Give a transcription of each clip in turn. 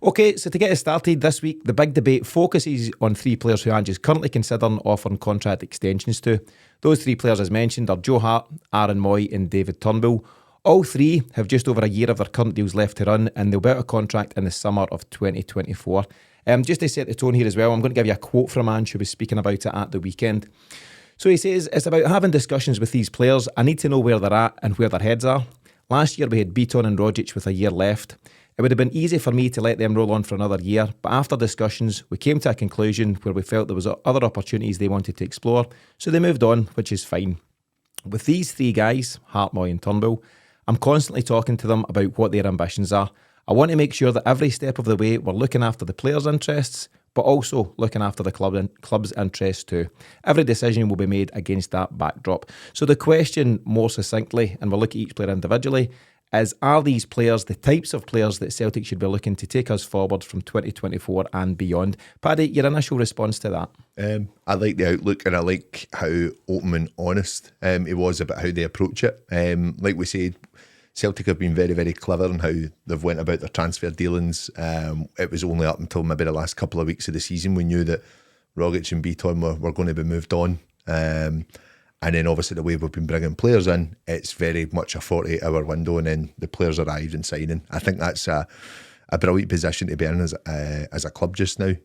Okay, so to get us started this week, the big debate focuses on 3 players who Ange is currently considering offering contract extensions to. Those 3 players, as mentioned, are Joe Hart, Aaron Mooy and David Turnbull. All 3 have just over a year of their current deals left to run, and they'll be out of contract in the summer of 2024. Just to set the tone here as well, I'm going to give you a quote from Ange, who was speaking about it at the weekend. So he says, "It's about having discussions with these players. I need to know where they're at and where their heads are. Last year we had Beaton and Rogic with a year left. It would have been easy for me to let them roll on for another year, but after discussions, we came to a conclusion where we felt there was other opportunities they wanted to explore, so they moved on, which is fine. With these 3 guys, Hart, Mooy and Turnbull, I'm constantly talking to them about what their ambitions are. I want to make sure that every step of the way we're looking after the players' interests, but also looking after the club's interests too. Every decision will be made against that backdrop." So the question, more succinctly, and we'll look at each player individually, is, are these players the types of players that Celtic should be looking to take us forward from 2024 and beyond? Paddy, your initial response to that? I like the outlook, and I like how open and honest he was about how they approach it. Like we said, Celtic have been very, very clever in how they've went about their transfer dealings. It was only up until maybe the last couple of weeks of the season we knew that Rogic and Beaton were going to be moved on. And then obviously the way we've been bringing players in, it's very much a 48-hour window, and then the players arrived and signing. I think that's a brilliant position to be in as a club just now.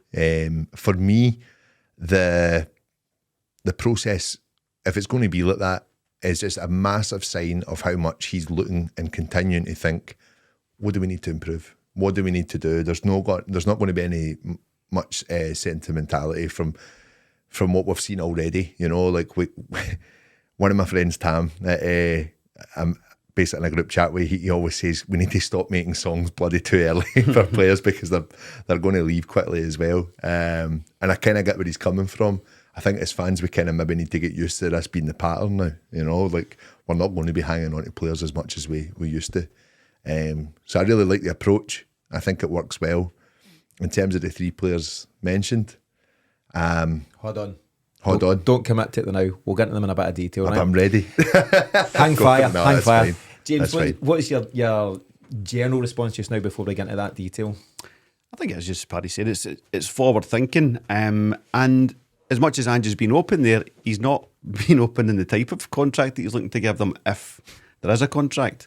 For me, the process, if it's going to be like that, is just a massive sign of how much he's looking and continuing to think, what do we need to improve? What do we need to do? There's not going to be any much sentimentality from what we've seen already. You know, like one of my friends, Tam, I'm basically in a group chat where he always says we need to stop making songs bloody too early for players because they're going to leave quickly as well. And I kind of get where he's coming from. I think as fans we kind of maybe need to get used to this being the pattern now. You know, like we're not going to be hanging on to players as much as we used to. So I really like the approach. I think it works well. In terms of the 3 players mentioned, Hold on. Don't commit to it now. We'll get into them in a bit of detail. Right? I'm ready. Hang fire. No, hang fire. fine. James, what's your general response just now before we get into that detail? I think it's just Paddy said, it's forward thinking, and as much as Ange has been open there, he's not been open in the type of contract that he's looking to give them if there is a contract.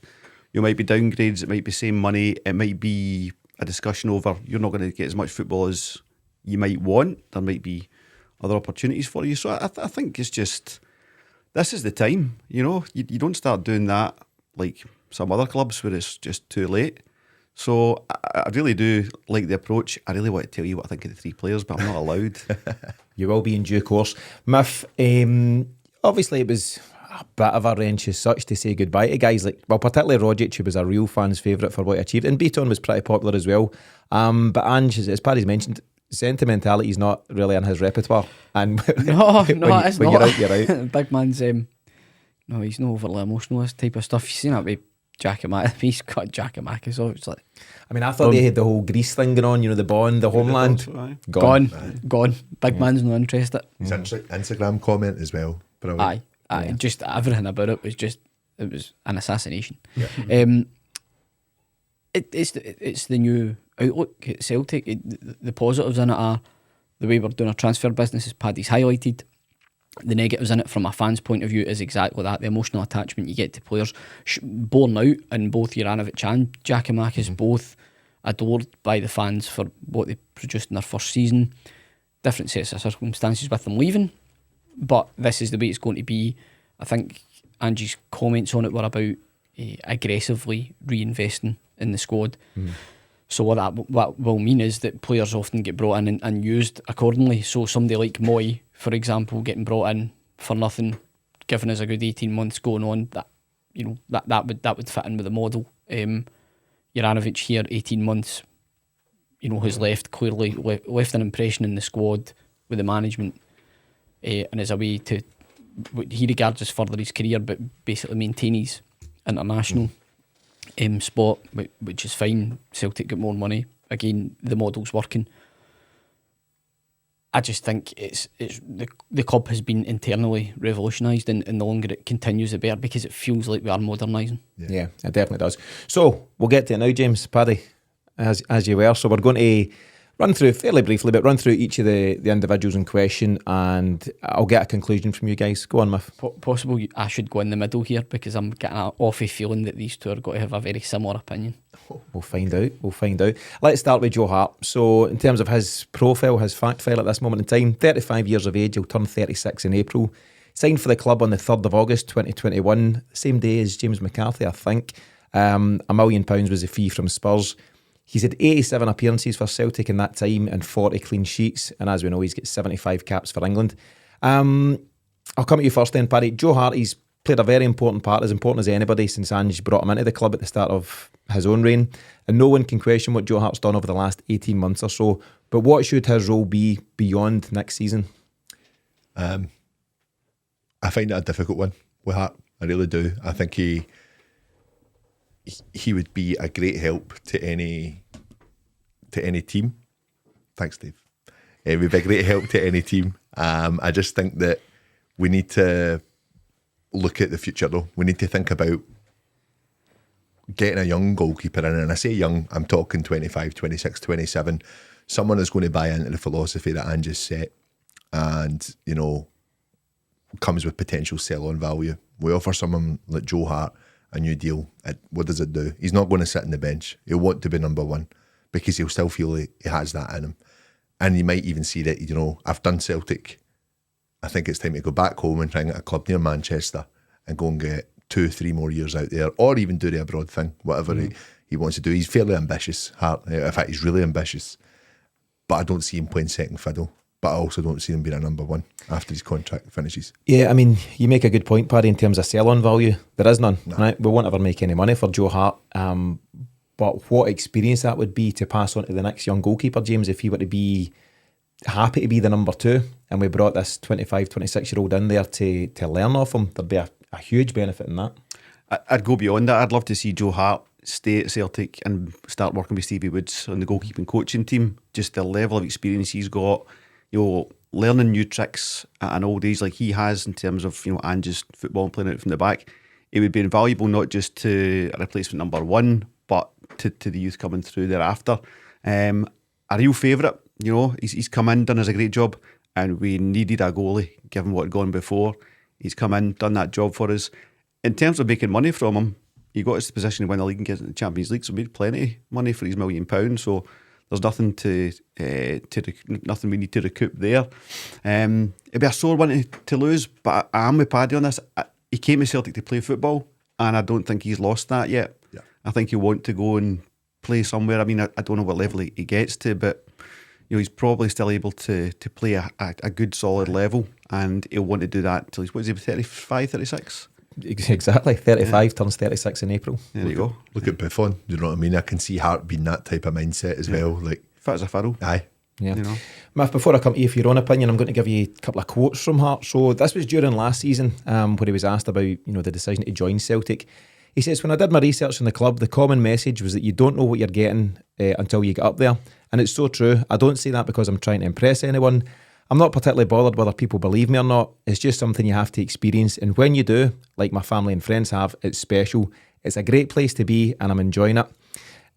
You might be downgrades, it might be same money, it might be a discussion over you're not going to get as much football as you might want, there might be other opportunities for you. So I think it's just, this is the time, you know, you don't start doing that like some other clubs where it's just too late. So I really do like the approach. I really want to tell you what I think of the 3 players, but I'm not allowed. You will be in due course. Miff, obviously it was a bit of a wrench as such to say goodbye to guys like, well, particularly Rogic, who was a real fan's favourite for what he achieved, and Beaton was pretty popular as well. But Ange, as Paddy's mentioned, sentimentality is not really in his repertoire. And no, it's not. You're out. Big man's no, he's not overly emotional, this type of stuff. You've seen that with Giacomakis. He's got Giacomakis, so it's like, I mean, I thought they had the whole Greece thing going on, you know, the Bond, the homeland. Gone. Big man's not interested. His Instagram comment as well. Aye. Just everything about it was an assassination. Yeah. It's the new outlook at Celtic. The positives in it are the way we're doing our transfer business, as Paddy's highlighted. The negatives in it from a fan's point of view is exactly that, the emotional attachment you get to players borne out in both Juranovic and Giacomakis, both adored by the fans for what they produced in their first season. Different sets of circumstances with them leaving, but this is the way it's going to be. I think Ange's comments on it were about aggressively reinvesting in the squad. So what will mean is that players often get brought in and used accordingly. So somebody like Mooy, for example, getting brought in for nothing, giving us a good 18 months going on, that would fit in with the model. Juranovic here, 18 months, has left an impression in the squad with the management, and is a way to, he regards as further his career, but basically maintain his international spot, which is fine. Celtic get more money. Again, the model's working. I just think it's the club has been internally revolutionised, and the longer it continues, the better, because it feels like we are modernising. Yeah, it definitely does. So we'll get to it now, James. Paddy, as you were. So we're going to run through fairly briefly, but run through each of the individuals in question, and I'll get a conclusion from you guys. Go on, Miff. Possible I should go in the middle here because I'm getting an awful feeling that these two are going to have a very similar opinion. We'll find out. Let's start with Joe Hart. So in terms of his profile, his fact file at this moment in time, 35 years of age, he'll turn 36 in April. Signed for the club on the 3rd of August 2021, same day as James McCarthy, I think. £1 million was the fee from Spurs. He's had 87 appearances for Celtic in that time and 40 clean sheets. And as we know, he's got 75 caps for England. I'll come to you first then, Paddy. Joe Hart, he's played a very important part, as important as anybody, since Ange brought him into the club at the start of his own reign. And no one can question what Joe Hart's done over the last 18 months or so. But what should his role be beyond next season? I find it a difficult one with Hart. I really do. I think he would be a great help to any team. Thanks, Dave. He would be a great help to any team. I just think that we need to look at the future, though. We need to think about getting a young goalkeeper in. And I say young, I'm talking 25, 26, 27. Someone is going to buy into the philosophy that Ange has set and, comes with potential sell-on value. We offer someone like Joe Hart a new deal. What does it do? He's not going to sit on the bench. He'll want to be number one because he'll still feel he has that in him. And he might even see that, I've done Celtic. I think it's time to go back home and try and get a club near Manchester and go and get 2-3 more years out there, or even do the abroad thing, whatever he wants to do. He's fairly ambitious, Hart. In fact, he's really ambitious. But I don't see him playing second fiddle. But I also don't see him being a number one after his contract finishes. Yeah, I mean, you make a good point, Paddy, in terms of sell-on value. There is none, right? We won't ever make any money for Joe Hart. But what experience that would be to pass on to the next young goalkeeper, James, if he were to be happy to be the number two and we brought this 25, 26-year-old in there to learn off him, there'd be a huge benefit in that. I'd go beyond that. I'd love to see Joe Hart stay at Celtic and start working with Stevie Woods on the goalkeeping coaching team. Just the level of experience he's got, learning new tricks at an old age like he has in terms of, Ange's football and playing it from the back. It would be invaluable not just to a replacement number one, but to the youth coming through thereafter. A real favourite, he's come in, done us a great job, and we needed a goalie, given what had gone before. He's come in, done that job for us. In terms of making money from him, he got us to the position to win the league and get into the Champions League, so we made plenty of money for his £1 million. So there's nothing nothing we need to recoup there. It'd be a sore one to lose, but I am with Paddy on this. He came to Celtic to play football, and I don't think he's lost that yet. Yeah. I think he'll want to go and play somewhere. I mean, I don't know what level he gets to, but he's probably still able to play a good solid level, and he'll want to do that until he's, 35, 36? Exactly, 35, turns 36 in April. There you go. Look at Buffon, you know what I mean? I can see Hart being that type of mindset as well. Like fit as a fiddle. Aye. Yeah. Matt, before I come to you for your own opinion, I'm going to give you a couple of quotes from Hart. So this was during last season, where he was asked about the decision to join Celtic. He says, "When I did my research on the club, the common message was that you don't know what you're getting until you get up there. And it's so true. I don't say that because I'm trying to impress anyone. I'm not particularly bothered whether people believe me or not. It's just something you have to experience. And when you do, like my family and friends have, it's special. It's a great place to be and I'm enjoying it."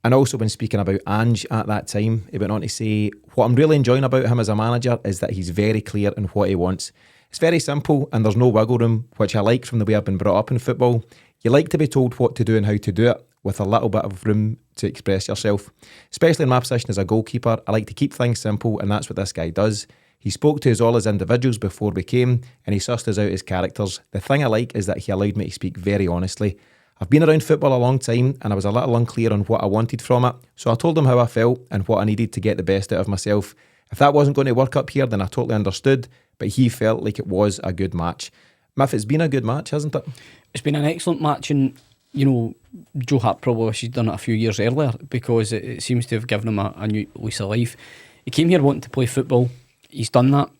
And also when speaking about Ange at that time, he went on to say, "What I'm really enjoying about him as a manager is that he's very clear in what he wants. It's very simple and there's no wiggle room, which I like from the way I've been brought up in football. You like to be told what to do and how to do it, with a little bit of room to express yourself. Especially in my position as a goalkeeper, I like to keep things simple, and that's what this guy does. He spoke to us all as individuals before we came, and he sussed us out as characters. The thing I like is that he allowed me to speak very honestly. I've been around football a long time, and I was a little unclear on what I wanted from it, so I told him how I felt and what I needed to get the best out of myself. If that wasn't going to work up here, then I totally understood, but he felt like it was a good match." Miff, it's been a good match, hasn't it? It's been an excellent match, and Joe Hart probably wishes he'd done it a few years earlier, because it seems to have given him a new lease of life. He came here wanting to play football. He's done that.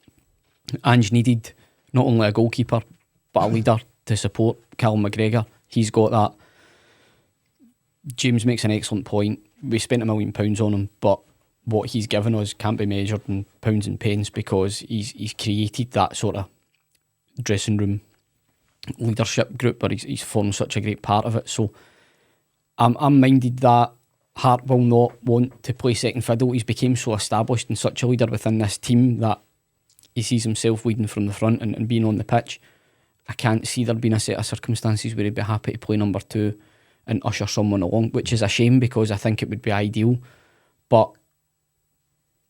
Ange needed not only a goalkeeper but a leader to support Callum McGregor. He's got that. James makes an excellent point. We spent £1 million on him, but what he's given us can't be measured in pounds and pence, because he's created that sort of dressing room leadership group, but he's formed such a great part of it. So I'm minded that Hart will not want to play second fiddle. He's become so established and such a leader within this team that he sees himself leading from the front and being on the pitch. I can't see there being a set of circumstances where he'd be happy to play number 2 and usher someone along, which is a shame because I think it would be ideal. But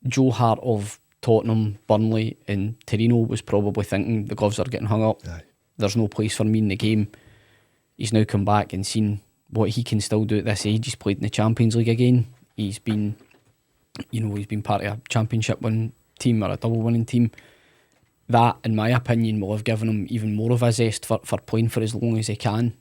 Joe Hart of Tottenham, Burnley and Torino was probably thinking the gloves are getting hung up. Aye. There's no place for me in the game. He's now come back and seen what he can still do at this age. He's played in the Champions League again. He's been part of a championship winning team or a double winning team. That, in my opinion, will have given him even more of a zest for playing for as long as he can.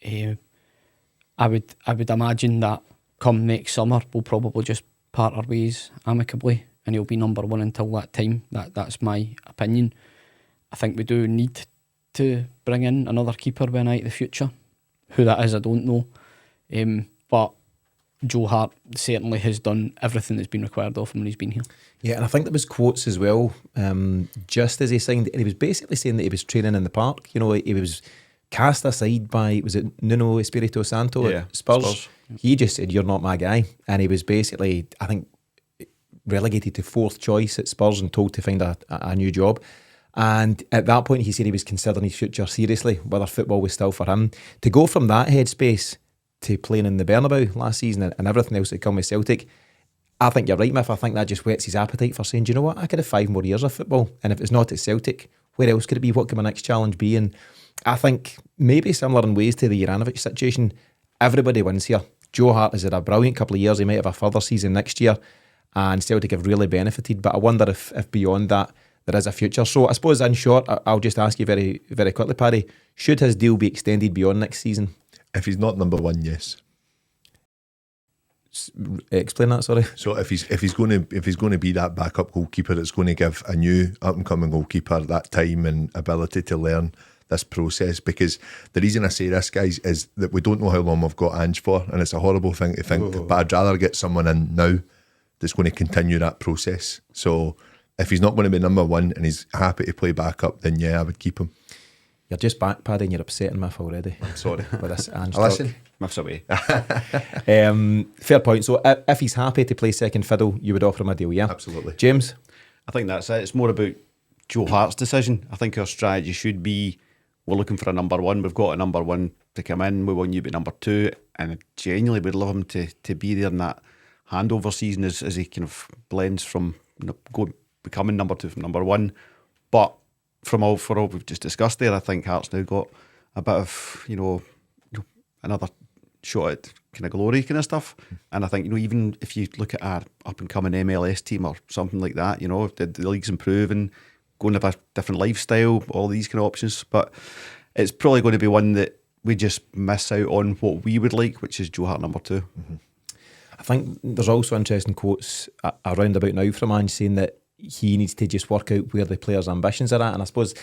I would imagine that come next summer we'll probably just part our ways amicably and he'll be number 1 until that time. That's my opinion. I think we do need to bring in another keeper by night in the future. Who that is, I don't know. But Joe Hart certainly has done everything that's been required of him when he's been here. Yeah, and I think there was quotes as well, just as he signed, and he was basically saying that he was training in the park. You know, he was cast aside by, was it Nuno Espirito Santo at Spurs? He just said, "You're not my guy," and he was basically, I think, relegated to 4th choice at Spurs and told to find a new job. And at that point he said he was considering his future seriously, whether football was still for him. To go from that headspace to playing in the Bernabeu last season and everything else that come with Celtic, I think you're right, Miff. I think that just whets his appetite for saying, do you know what, I could have 5 more years of football, and if it's not at Celtic, where else could it be? What could my next challenge be? And I think maybe similar in ways to the Juranovic situation, everybody wins here. Joe Hart has had a brilliant couple of years. He might have a further season next year, and Celtic have really benefited, but I wonder if beyond that there is a future. So I suppose in short, I'll just ask you very, very quickly, Paddy, should his deal be extended beyond next season? If he's not number 1, yes. Explain that, sorry. So if he's going to be that backup goalkeeper, it's going to give a new up and coming goalkeeper that time and ability to learn this process. Because the reason I say this, guys, is that we don't know how long we've got Ange for, and it's a horrible thing to think. But I'd rather get someone in now that's going to continue that process. So if he's not going to be number 1 and he's happy to play backup, then yeah, I would keep him. You're just back, Paddy, and you're upsetting Miff already. I'm sorry. With this Ange Listen, Miff's away. fair point. So if he's happy to play second fiddle, you would offer him a deal, yeah? absolutely. James? I think that's it. It's more about Joe Hart's decision. I think our strategy should be, we're looking for a number 1. We've got a number 1 to come in. We want you to be number 2. And genuinely would love him to be there in that handover season as he kind of blends from becoming number 2 from number 1. But for all we've just discussed there, I think Hart's now got a bit of, another shot at kind of glory kind of stuff. And I think, even if you look at our up and coming MLS team or something like that, the league's improving, going to have a different lifestyle, all these kind of options. But it's probably going to be one that we just miss out on what we would like, which is Joe Hart number 2. Mm-hmm. I think there's also interesting quotes around about now from Ange saying that he needs to just work out where the players' ambitions are at. And I suppose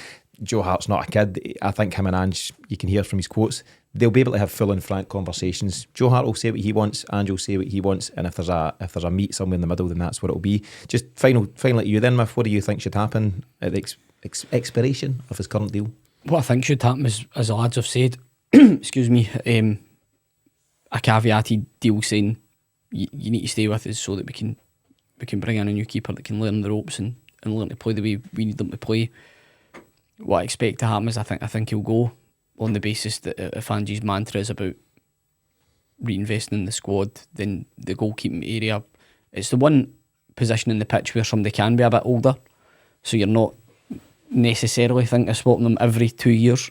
Joe Hart's not a kid. I think him and Ange, you can hear from his quotes, they'll be able to have full and frank conversations. Joe Hart will say what he wants, Ange will say what he wants, and if there's a meet somewhere in the middle, then that's what it'll be. Just finally at you then, Miff, what do you think should happen at the expiration of his current deal? What I think should happen is, as the lads have said, excuse me, a caveated deal saying you need to stay with us so that we can bring in a new keeper that can learn the ropes and learn to play the way we need them to play. What I expect to happen is I think he'll go on the basis that if Ange's mantra is about reinvesting in the squad, then the goalkeeping area, it's the one position in the pitch where somebody can be a bit older, so you're not necessarily thinking of swapping them every 2 years.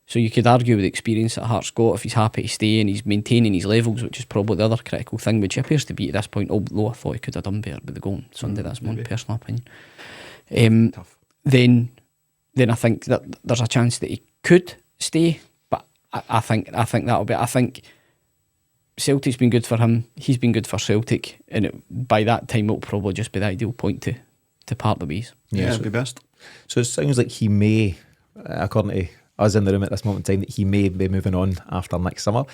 So you could argue with the experience that Hart's got, if he's happy to stay and he's maintaining his levels, which is probably the other critical thing, which he appears to be at this point, although I thought he could have done better with the goal on Sunday. That's my personal opinion. Tough. Then I think that there's a chance that he could stay, but I think that'll be. I think Celtic's been good for him. He's been good for Celtic, and by that time it'll probably just be the ideal point to part the ways. Yeah, it'd be best. So it sounds like he may, according to us in the room at this moment in time, that he may be moving on after next summer.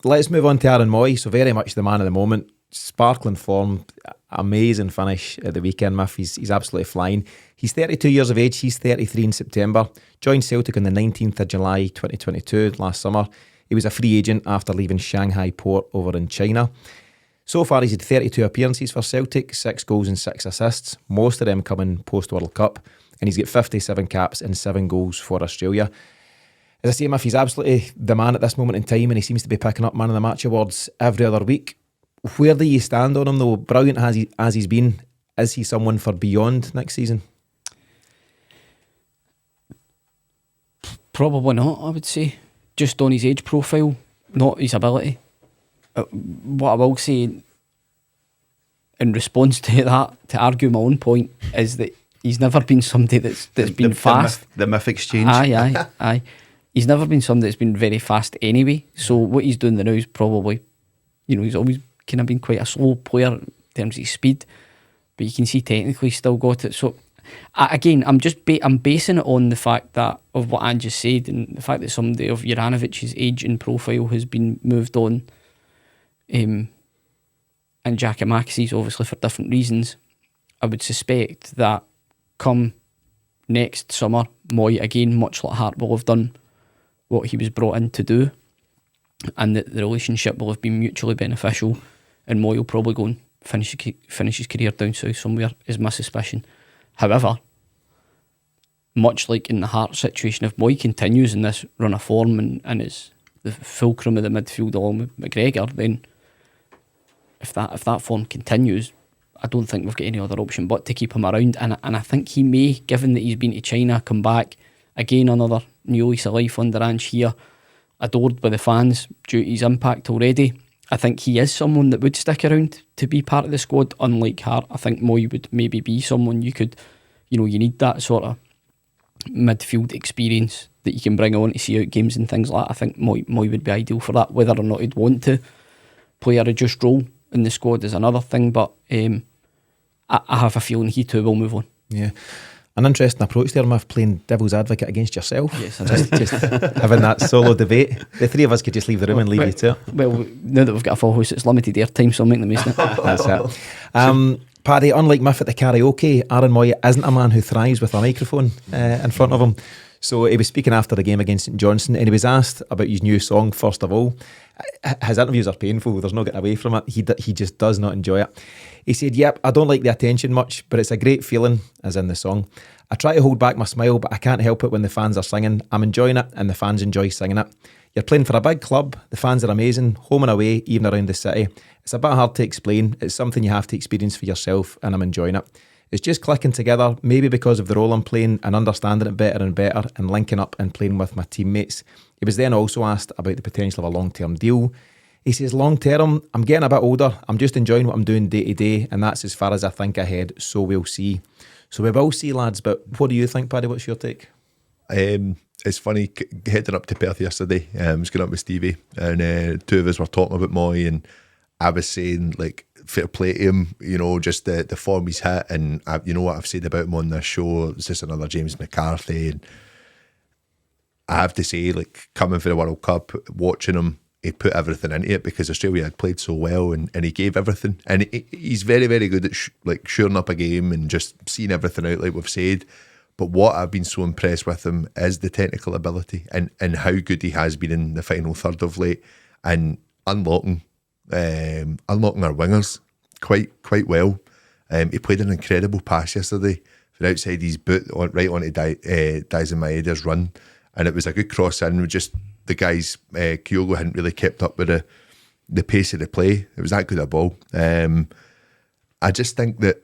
Let's move on to Aaron Mooy. So very much the man of the moment, sparkling form, amazing finish at the weekend, Miff. He's absolutely flying. He's 32 years of age. He's 33 in September. Joined Celtic on the 19th of July 2022, last summer. He was a free agent after leaving Shanghai Port over in China. So far, he's had 32 appearances for Celtic, 6 goals and 6 assists, most of them coming post-World Cup, and he's got 57 caps and 7 goals for Australia. As I say, Miff, he's absolutely the man at this moment in time, and he seems to be picking up Man of the Match awards every other week. Where do you stand on him, though? Brilliant as he's been, is he someone for beyond next season? Probably not, I would say. Just on his age profile, not his ability. What I will say in response to that, to argue my own point, is that he's never been somebody that's been fast. The myth exchange. Aye. He's never been somebody that's been very fast anyway. So what he's doing now is probably, he's always kind of been quite a slow player in terms of his speed, but you can see technically he's still got it. So again, I'm basing it on the fact that of what Ange just said, and the fact that somebody of Juranovic's age and profile has been moved on, and Giakoumakis obviously for different reasons. I would suspect that come next summer, Mooy again, much like Hart, will have done what he was brought in to do, and that the relationship will have been mutually beneficial, and Mooy will probably go and finish his career down south somewhere, is my suspicion. However, much like in the Hart situation, if Mooy continues in this run of form and is the fulcrum of the midfield along with McGregor, then if that form continues, I don't think we've got any other option but to keep him around. And I think he may, given that he's been to China, come back again, another new lease of life under Ange here, adored by the fans due to his impact already. I think he is someone that would stick around to be part of the squad, unlike Hart. I think Mooy would maybe be someone you could, you need that sort of midfield experience that you can bring on to see out games and things like that. I think Mooy would be ideal for that. Whether or not he'd want to play a reduced role in the squad is another thing, but I have a feeling he too will move on. Yeah. An interesting approach there, Miff, playing devil's advocate against yourself. Yes, just having that solo debate. The three of us could just leave the room and leave you to it. Well, now that we've got a full house, it's limited airtime, so I'm making the most of it. That's it. Paddy, unlike Miff at the karaoke, Aaron Mooy isn't a man who thrives with a microphone in front of him. So he was speaking after the game against St Johnstone, and he was asked about his new song, first of all. His interviews are painful, there's no getting away from it. He just does not enjoy it. He said, "Yep, I don't like the attention much, but it's a great feeling," as in the song. "I try to hold back my smile, but I can't help it when the fans are singing. I'm enjoying it, and the fans enjoy singing it. You're playing for a big club, the fans are amazing, home and away, even around the city. It's a bit hard to explain, it's something you have to experience for yourself, and I'm enjoying it. It's just clicking together, maybe because of the role I'm playing and understanding it better and better and linking up and playing with my teammates." He was then also asked about the potential of a long-term deal. He says, "Long-term, I'm getting a bit older, I'm just enjoying what I'm doing day to day, and that's as far as I think ahead, so we'll see." So we will see, lads, but what do you think, Paddy? What's your take? It's funny, heading up to Perth yesterday, I was going up with Stevie, and two of us were talking about Mooy, and I was saying, like, fair play to him, just the form he's hit, and you know what I've said about him on this show, it's just another James McCarthy, and I have to say, like, coming for the World Cup, watching him, he put everything into it because Australia had played so well, and he gave everything, and he's very, very good at shoring up a game and just seeing everything out, like we've said. But what I've been so impressed with him is the technical ability and how good he has been in the final third of late, and unlocking our wingers quite well. He played an incredible pass yesterday from outside his boot right onto Daizen Maeda's run, and it was a good cross in with just the guys. Kyogo hadn't really kept up with the pace of the play. It was that good a ball. I just think that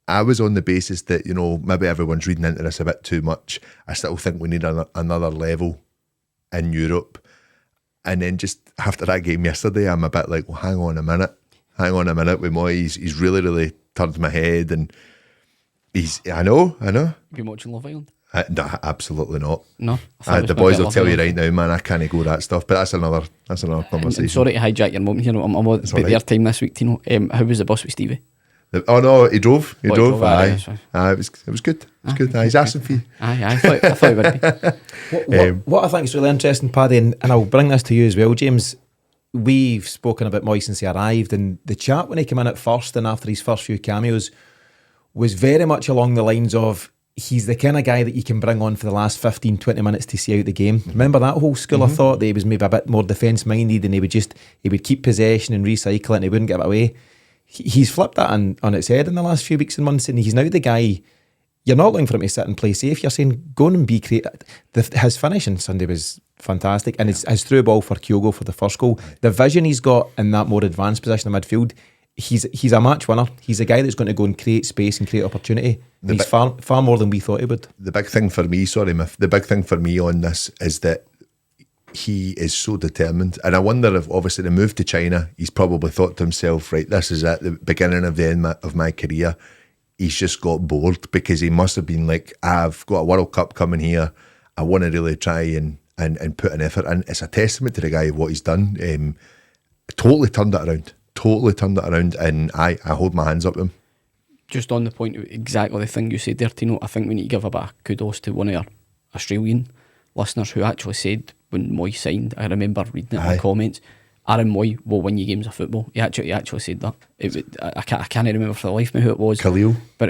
I was on the basis that, maybe everyone's reading into this a bit too much. I still think we need another level in Europe. And then just after that game yesterday, I'm a bit like, well, hang on a minute with Mooy. He's really, really turned my head, and I know. Have you been watching Love Island? No, absolutely not. No, the boys will tell you right now, man, I can't go that stuff. But that's another conversation. And sorry to hijack your moment here. I'm about their time this week, Tino. How was the bus with Stevie? Oh no, he drove. He drove. Aye. It was good. Good. He's asking for you. I thought it would be. What I think is really interesting, Paddy, and I'll bring this to you as well, James. We've spoken about Mooy since he arrived, and the chat when he came in at first and after his first few cameos was very much along the lines of, he's the kind of guy that you can bring on for the last 15-20 minutes to see out the game. Remember that whole school of thought that he was maybe a bit more defence minded, and he would keep possession and recycle it, and he wouldn't give it away. He's flipped that on its head in the last few weeks and months, and he's now the guy. You're not looking for him to sit and play safe. You're saying go on and be creative. His finish on Sunday was fantastic, and his through ball for Kyogo for the first goal. The vision he's got in that more advanced position in midfield. He's a match winner. He's a guy that's going to go and create space and create opportunity. He's far more than we thought he would. The big thing for me, the big thing for me on this is that he is so determined. And I wonder if, obviously, the move to China, he's probably thought to himself, right, this is at the beginning of the end of my career. He's just got bored, because he must have been like, I've got a World Cup coming here. I want to really try and put an effort in. It's a testament to the guy, what he's done. Totally turned it around, and I hold my hands up to him. Just on the point of exactly the thing you said there, Tino, I think we need to give a bit of kudos to one of our Australian listeners who actually said when Mooy signed, I remember reading it in the comments, Aaron Mooy will win you games of football. He actually said that. I can't remember for the life of me who it was. Khalil? But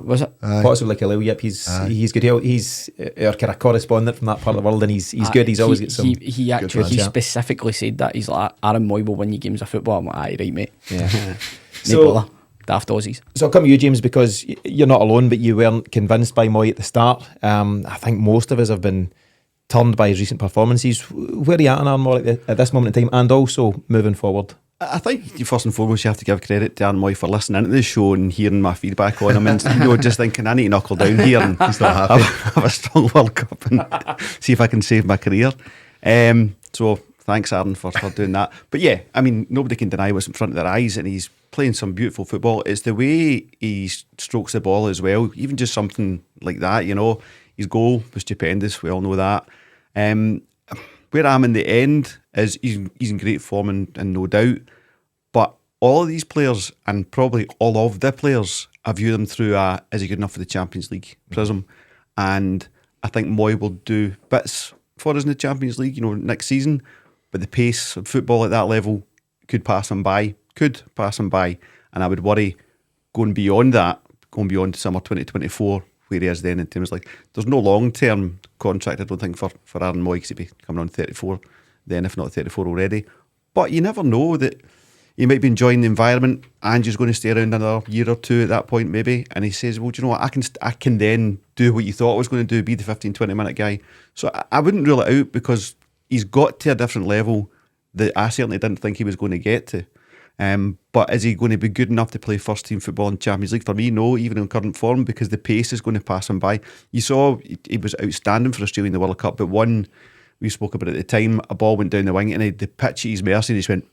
was it? Possibly Khalil, yep. He's good. He's our kind of correspondent from that part of the world, and he's good. He's always got some. He specifically said that. He's like, Aaron Mooy will win you games of football. I'm like, aye, right, mate. Yeah. So, daft Aussies. So I'll come to you, James, because you're not alone, but you weren't convinced by Mooy at the start. I think most of us have been turned by his recent performances. Where are you at in Aaron Mooy at this moment in time, and also moving forward? I think first and foremost you have to give credit to Aaron Mooy for listening to the show and hearing my feedback on him, and just thinking I need to knuckle down here and He's not happy. have a strong World Cup and see if I can save my career. So thanks, Aaron, for doing that. But yeah, I mean, nobody can deny what's in front of their eyes, and he's playing some beautiful football. It's the way he strokes the ball as well, even just something like that, his goal was stupendous, we all know that. Where I'm in the end is he's in great form and no doubt, but all of these players, and probably all of the players, I view them through is he good enough for the Champions League prism, and I think Mooy will do bits for us in the Champions League next season, but the pace of football at that level could pass him by, and I would worry going beyond summer 2024 where he is then in terms like there's no long-term contract I don't think for Aaron Mooy, because he'd be coming on 34 then, if not 34 already, but you never know that he might be enjoying the environment. Ange is going to stay around another year or two at that point maybe, and he says, well, do you know what, I can then do what you thought I was going to do, be the 15-20 minute guy. So I wouldn't rule it out, because he's got to a different level that I certainly didn't think he was going to get to. But is he going to be good enough to play first team football in Champions League? For me, no, even in current form, because the pace is going to pass him by. You saw he was outstanding for Australia in the World Cup, but one we spoke about at the time, a ball went down the wing and the pitch at his mercy, and he just went,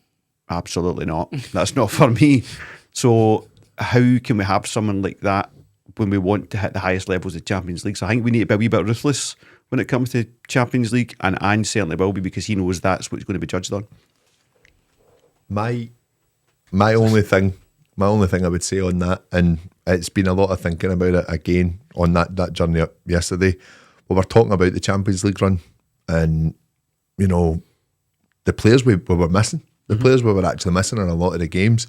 absolutely not, that's not for me. So how can we have someone like that when we want to hit the highest levels of Champions League? So I think we need to be a wee bit ruthless when it comes to Champions League, and Ange certainly will be, because he knows that's what he's going to be judged on. My only thing I would say on that, and it's been a lot of thinking about it again on that journey up yesterday, we were talking about the Champions League run, and the players we were missing, players we were actually missing in a lot of the games.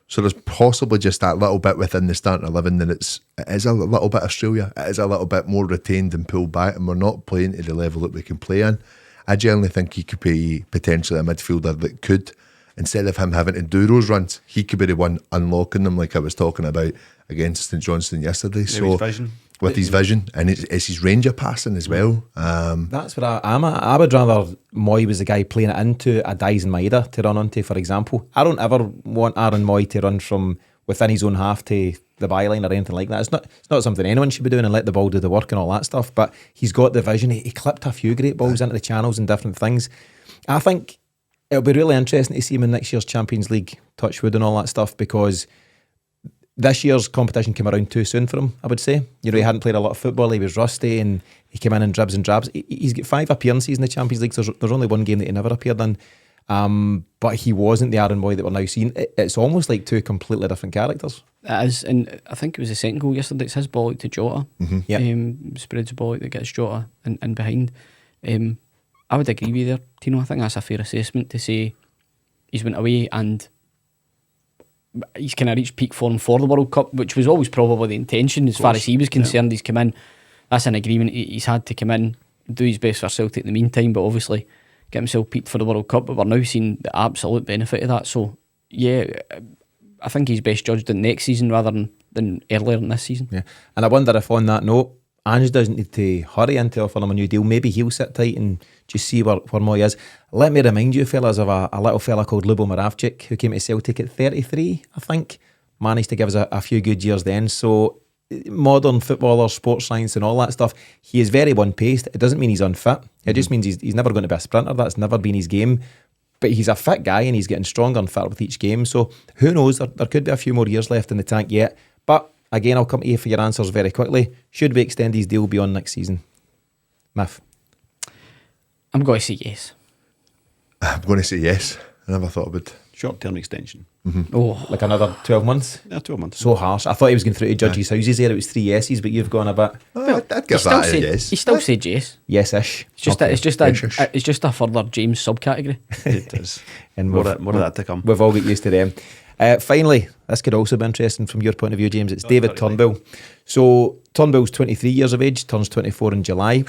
So there's possibly just that little bit within the starting 11 that it is a little bit Australia, it is a little bit more retained and pulled back, and we're not playing to the level that we can play in. I generally think he could be potentially a midfielder that could, instead of him having to do those runs, he could be the one unlocking them, like I was talking about against St Johnstone yesterday. Maybe so his vision. With his vision, and it's his range of passing as well. That's where I'm at. I would rather Mooy was the guy playing it into a Dyson Maeda to run onto, for example. I don't ever want Aaron Mooy to run from within his own half to the byline or anything like that. It's not something anyone should be doing, and let the ball do the work and all that stuff. But he's got the vision. He clipped a few great balls into the channels and different things. I think it'll be really interesting to see him in next year's Champions League, touch wood and all that stuff, because this year's competition came around too soon for him, I would say. He hadn't played a lot of football, he was rusty, and he came in dribs and drabs. He's got 5 appearances in the Champions League. There's only one game that he never appeared in. But he wasn't the Aaron Mooy that we're now seeing. It's almost like two completely different characters. It is, and I think it was the second goal yesterday. It's his ball out to Jota. Spreads the ball out that gets Jota in behind. I would agree with you there, Tino. I think that's a fair assessment to say he's went away and he's kind of reached peak form for the World Cup, which was always probably the intention as far as he was concerned. He's come in, that's an agreement, he's had to come in, do his best for Celtic in the meantime, but obviously get himself peaked for the World Cup. But we're now seeing the absolute benefit of that. So yeah, I think he's best judged in next season rather than earlier in this season. Yeah, and I wonder if on that note, Ange doesn't need to hurry into offering him a new deal. Maybe he'll sit tight and just see where Mooy is. Let me remind you, fellas, of a little fella called Lubo Moravcik who came to Celtic at 33, I think. Managed to give us a few good years then. So modern footballer, sports science and all that stuff, he is very one-paced. It doesn't mean he's unfit. It just means he's never going to be a sprinter. That's never been his game. But he's a fit guy and he's getting stronger and fitter with each game. So who knows, there could be a few more years left in the tank yet. But again, I'll come to you for your answers very quickly. Should we extend his deal beyond next season? Miff? I'm going to say yes. I'm going to say yes. I never thought I would. Short-term extension. Oh, Like another 12 months? Yeah, 12 months. So harsh. I thought he was going through to judges' houses there. It was 3 yeses, but you've gone a bit I'd give that a yes. He still said yes. yes-ish. It's just Okay. it's just a further James subcategory. It is. And More of that to come. We've all got used to them. Finally, this could also be interesting from your point of view, James. It's David Turnbull. So Turnbull's 23 years of age, turns 24 in July.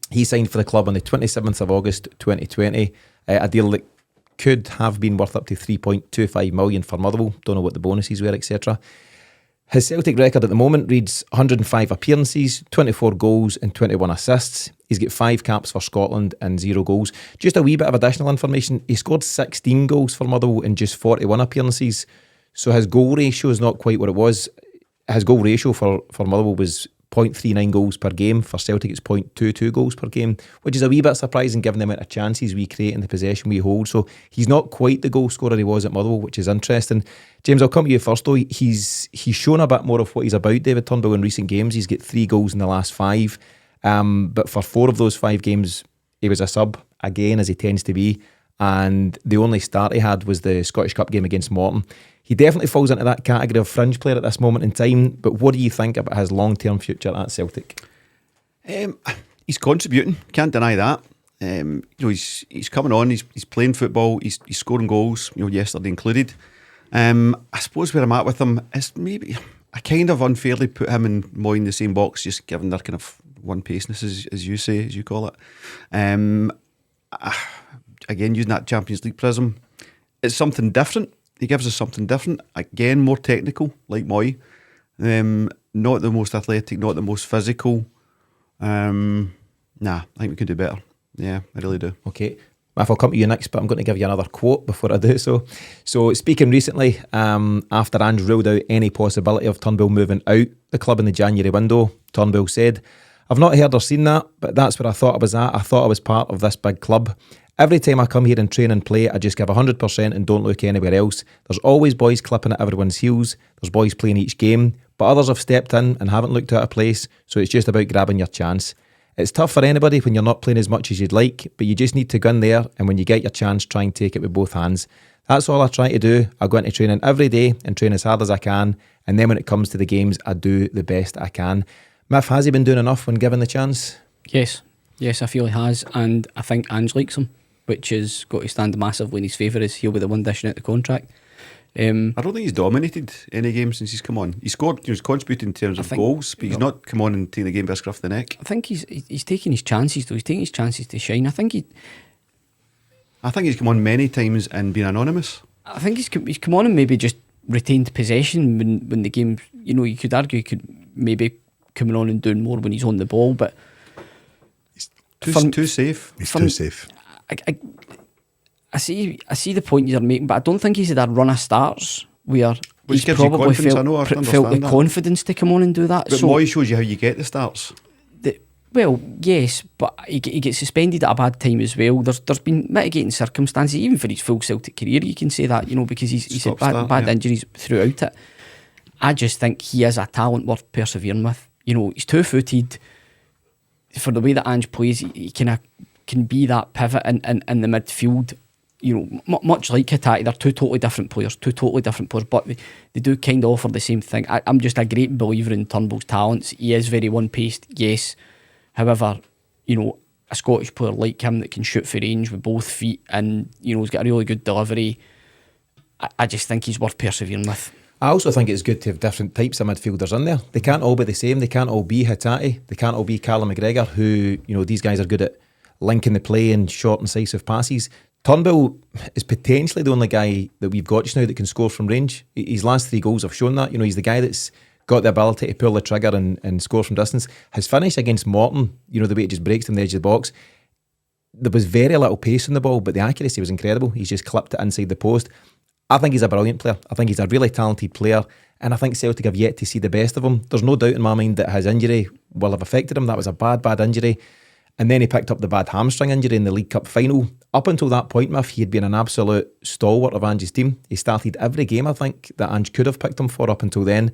He signed for the club on the 27th of August 2020. A deal that could have been worth up to 3.25 million for Motherwell. Don't know what the bonuses were, etc. His Celtic record at the moment reads 105 appearances, 24 goals and 21 assists. He's got 5 caps for Scotland and 0 goals. Just a wee bit of additional information. He scored 16 goals for Motherwell in just 41 appearances. So his goal ratio is not quite what it was. His goal ratio for Motherwell was 0.39 goals per game. For Celtic, it's 0.22 goals per game, which is a wee bit surprising given the amount of chances we create and the possession we hold. So he's not quite the goal scorer he was at Motherwell, which is interesting. James, I'll come to you first though. He's shown a bit more of what he's about, David Turnbull, in recent games. He's got 3 goals in the last 5. But for 4 of those 5 games, he was a sub, again, as he tends to be. And the only start he had was the Scottish Cup game against Morton. He definitely falls into that category of fringe player at this moment in time. But what do you think about his long-term future at Celtic? He's contributing, can't deny that. He's coming on, he's playing football, he's scoring goals, yesterday included. I suppose where I'm at with him is maybe I kind of unfairly put him and Mooy in the same box, just given their kind of one-paceness, as you say, as you call it. Again, using that Champions League prism, it's something different. He gives us something different. Again, more technical, like Mooy. Not the most athletic, not the most physical. I think we could do better. Yeah, I really do. Okay. I'll come to you next, but I'm going to give you another quote before I do so. So, speaking recently, after Ange ruled out any possibility of Turnbull moving out the club in the January window, Turnbull said, "I've not heard or seen that, but that's where I thought I was at. I thought I was part of this big club. Every time I come here and train and play, I just give 100% and don't look anywhere else. There's always boys clipping at everyone's heels. There's boys playing each game, but others have stepped in and haven't looked out of place, so it's just about grabbing your chance. It's tough for anybody when you're not playing as much as you'd like, but you just need to go in there, and when you get your chance, try and take it with both hands. That's all I try to do. I go into training every day and train as hard as I can, and then when it comes to the games, I do the best I can." Miff, has he been doing enough when given the chance? Yes, I feel he has, and I think Ange likes him, which has got to stand massively in his favour, as he'll be the one dishing out the contract. I don't think he's dominated any game since he's come on. He scored, he was contributing in terms of goals, but he's not come on and taken the game by the scruff of the neck. I think he's taking his chances though. He's taking his chances to shine. I think he's come on many times and been anonymous. I think he's come on and maybe just retained possession when the game. You could argue he could maybe coming on and doing more when he's on the ball, but too safe. He's too safe. I see the point you're making, but I don't think he's had a run of starts where Which he's gives you probably confidence, felt, I know, I felt understand the that. confidence to come on and do that. But Mooy shows you how you get the starts. Well, yes, but he gets suspended at a bad time as well. There's been mitigating circumstances, even for his full Celtic career, you can say that, because he's had bad injuries throughout it. I just think he is a talent worth persevering with. He's 2-footed. For the way that Ange plays, he can be that pivot in the midfield. Much like Hatate, they're two totally different players, but they do kind of offer the same thing. I'm just a great believer in Turnbull's talents. He is very one-paced, yes. However, a Scottish player like him that can shoot for range with both feet and, he's got a really good delivery. I just think he's worth persevering with. I also think it's good to have different types of midfielders in there. They can't all be the same. They can't all be Hatate. They can't all be Callum McGregor, who, these guys are good at linking the play and short, incisive passes. Turnbull is potentially the only guy that we've got just now that can score from range. His last 3 goals have shown that. He's the guy that's got the ability to pull the trigger and score from distance. His finish against Morton, the way it just breaks from the edge of the box, there was very little pace on the ball, but the accuracy was incredible. He's just clipped it inside the post. I think he's a brilliant player. I think he's a really talented player, and I think Celtic have yet to see the best of him. There's no doubt in my mind that his injury will have affected him. That was a bad injury. And then he picked up the bad hamstring injury in the League Cup final. Up until that point, Miff, he had been an absolute stalwart of Ange's team. He started every game, I think, that Ange could have picked him for up until then.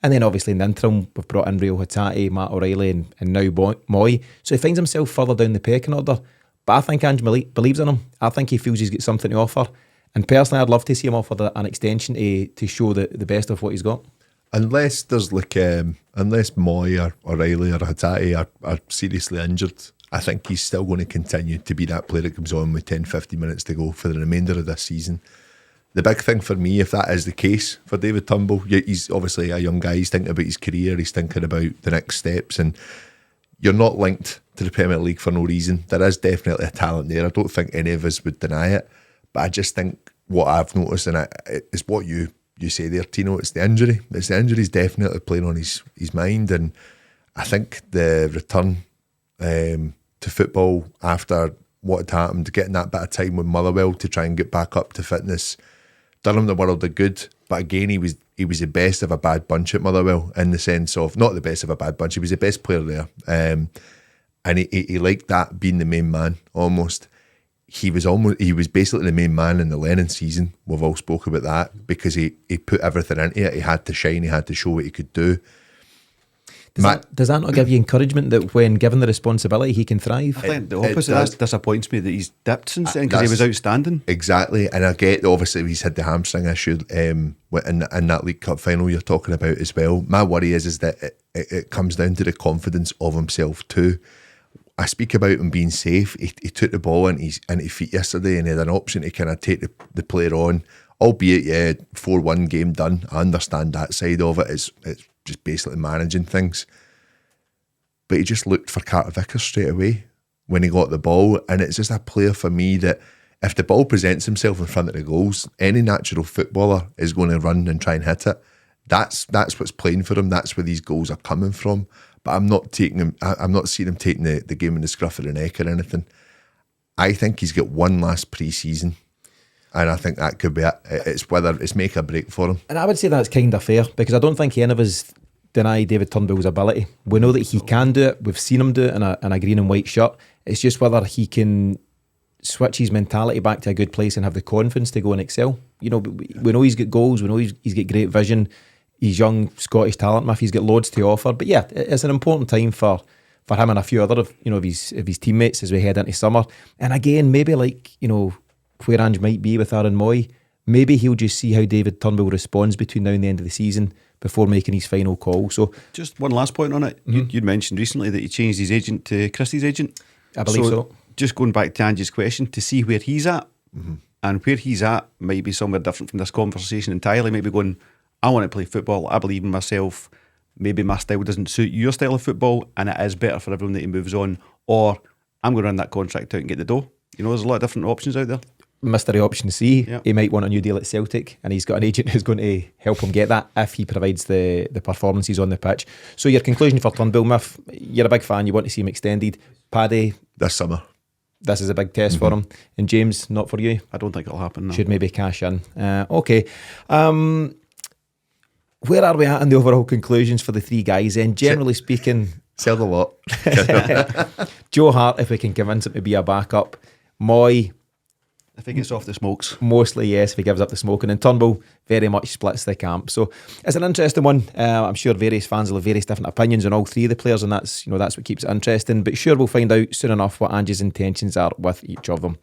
And then obviously in the interim, we've brought in Rio Hatate, Matt O'Reilly and now Mooy. So he finds himself further down the pecking order. But I think Ange believes in him. I think he feels he's got something to offer. And personally, I'd love to see him offered an extension to show the best of what he's got. Unless there's unless Mooy or O'Reilly or Hatate are seriously injured, I think he's still going to continue to be that player that comes on with 10-15 minutes to go for the remainder of this season. The big thing for me, if that is the case for David Turnbull, he's obviously a young guy, he's thinking about his career, he's thinking about the next steps, and you're not linked to the Premier League for no reason. There is definitely a talent there. I don't think any of us would deny it. But I just think what I've noticed, and it is what you say there, Tino, it's the injury. It's the injury's definitely playing on his mind. And I think the return to football after what had happened, getting that bit of time with Motherwell to try and get back up to fitness, done him the world of good. But again, he was the best of a bad bunch at Motherwell, in the sense of, not the best of a bad bunch, he was the best player there. And he liked that, being the main man almost. He was basically the main man in the Lennon season. We've all spoke about that, because he put everything into it. He had to shine, he had to show what he could do. Does that not give you encouragement that when given the responsibility he can thrive? I think the opposite. That disappoints me that he's dipped since then, because he was outstanding. Exactly, and I get obviously he's had the hamstring issue in that League Cup final you're talking about as well. My worry is that it comes down to the confidence of himself too. I speak about him being safe. He took the ball into his feet yesterday, and he had an option to kind of take the player on, albeit 4-1 game done. I understand that side of it. It's just basically managing things. But he just looked for Carter Vickers straight away when he got the ball, and it's just a player for me that if the ball presents himself in front of the goals, any natural footballer is going to run and try and hit it. That's what's playing for him. That's where these goals are coming from. But I'm not seeing him taking the game in the scruff of the neck or anything. I think he's got one last pre-season, and I think that could be it. It's whether it's make or break for him. And I would say that's kind of fair, because I don't think any of us deny David Turnbull's ability. We know that he can do it. We've seen him do it in a green and white shirt. It's just whether he can switch his mentality back to a good place and have the confidence to go and excel. We know he's got goals. We know he's got great vision. He's young Scottish talent, Miff. He's got loads to offer. But yeah, it's an important time for him and a few other of his teammates as we head into summer. And again, maybe where Ange might be with Aaron Mooy, maybe he'll just see how David Turnbull responds between now and the end of the season before making his final call. So, just one last point on it. You'd mentioned recently that he changed his agent to Christie's agent. I believe so. Just going back to Ange's question, to see where he's at, and where he's at might be somewhere different from this conversation entirely. Maybe going, I want to play football, I believe in myself, maybe my style doesn't suit your style of football, and it is better for everyone that he moves on, or I'm going to run that contract out and get the dough. There's a lot of different options out there. Mystery option C, yeah. He might want a new deal at Celtic, and he's got an agent who's going to help him get that if he provides the performances on the pitch. So your conclusion for Turnbull, Miff, you're a big fan, you want to see him extended. Paddy, this summer, this is a big test for him. And James, not for you? I don't think it'll happen, no. Should maybe cash in. Okay. Where are we at in the overall conclusions for the three guys then? Generally speaking, sell the lot. Joe Hart, if we can convince him to be a backup. Mooy, if he gets off the smokes. Mostly yes, if he gives up the smoking. And Turnbull very much splits the camp. So it's an interesting one. I'm sure various fans will have various different opinions on all three of the players, and that's what keeps it interesting. But sure, we'll find out soon enough what Ange's intentions are with each of them.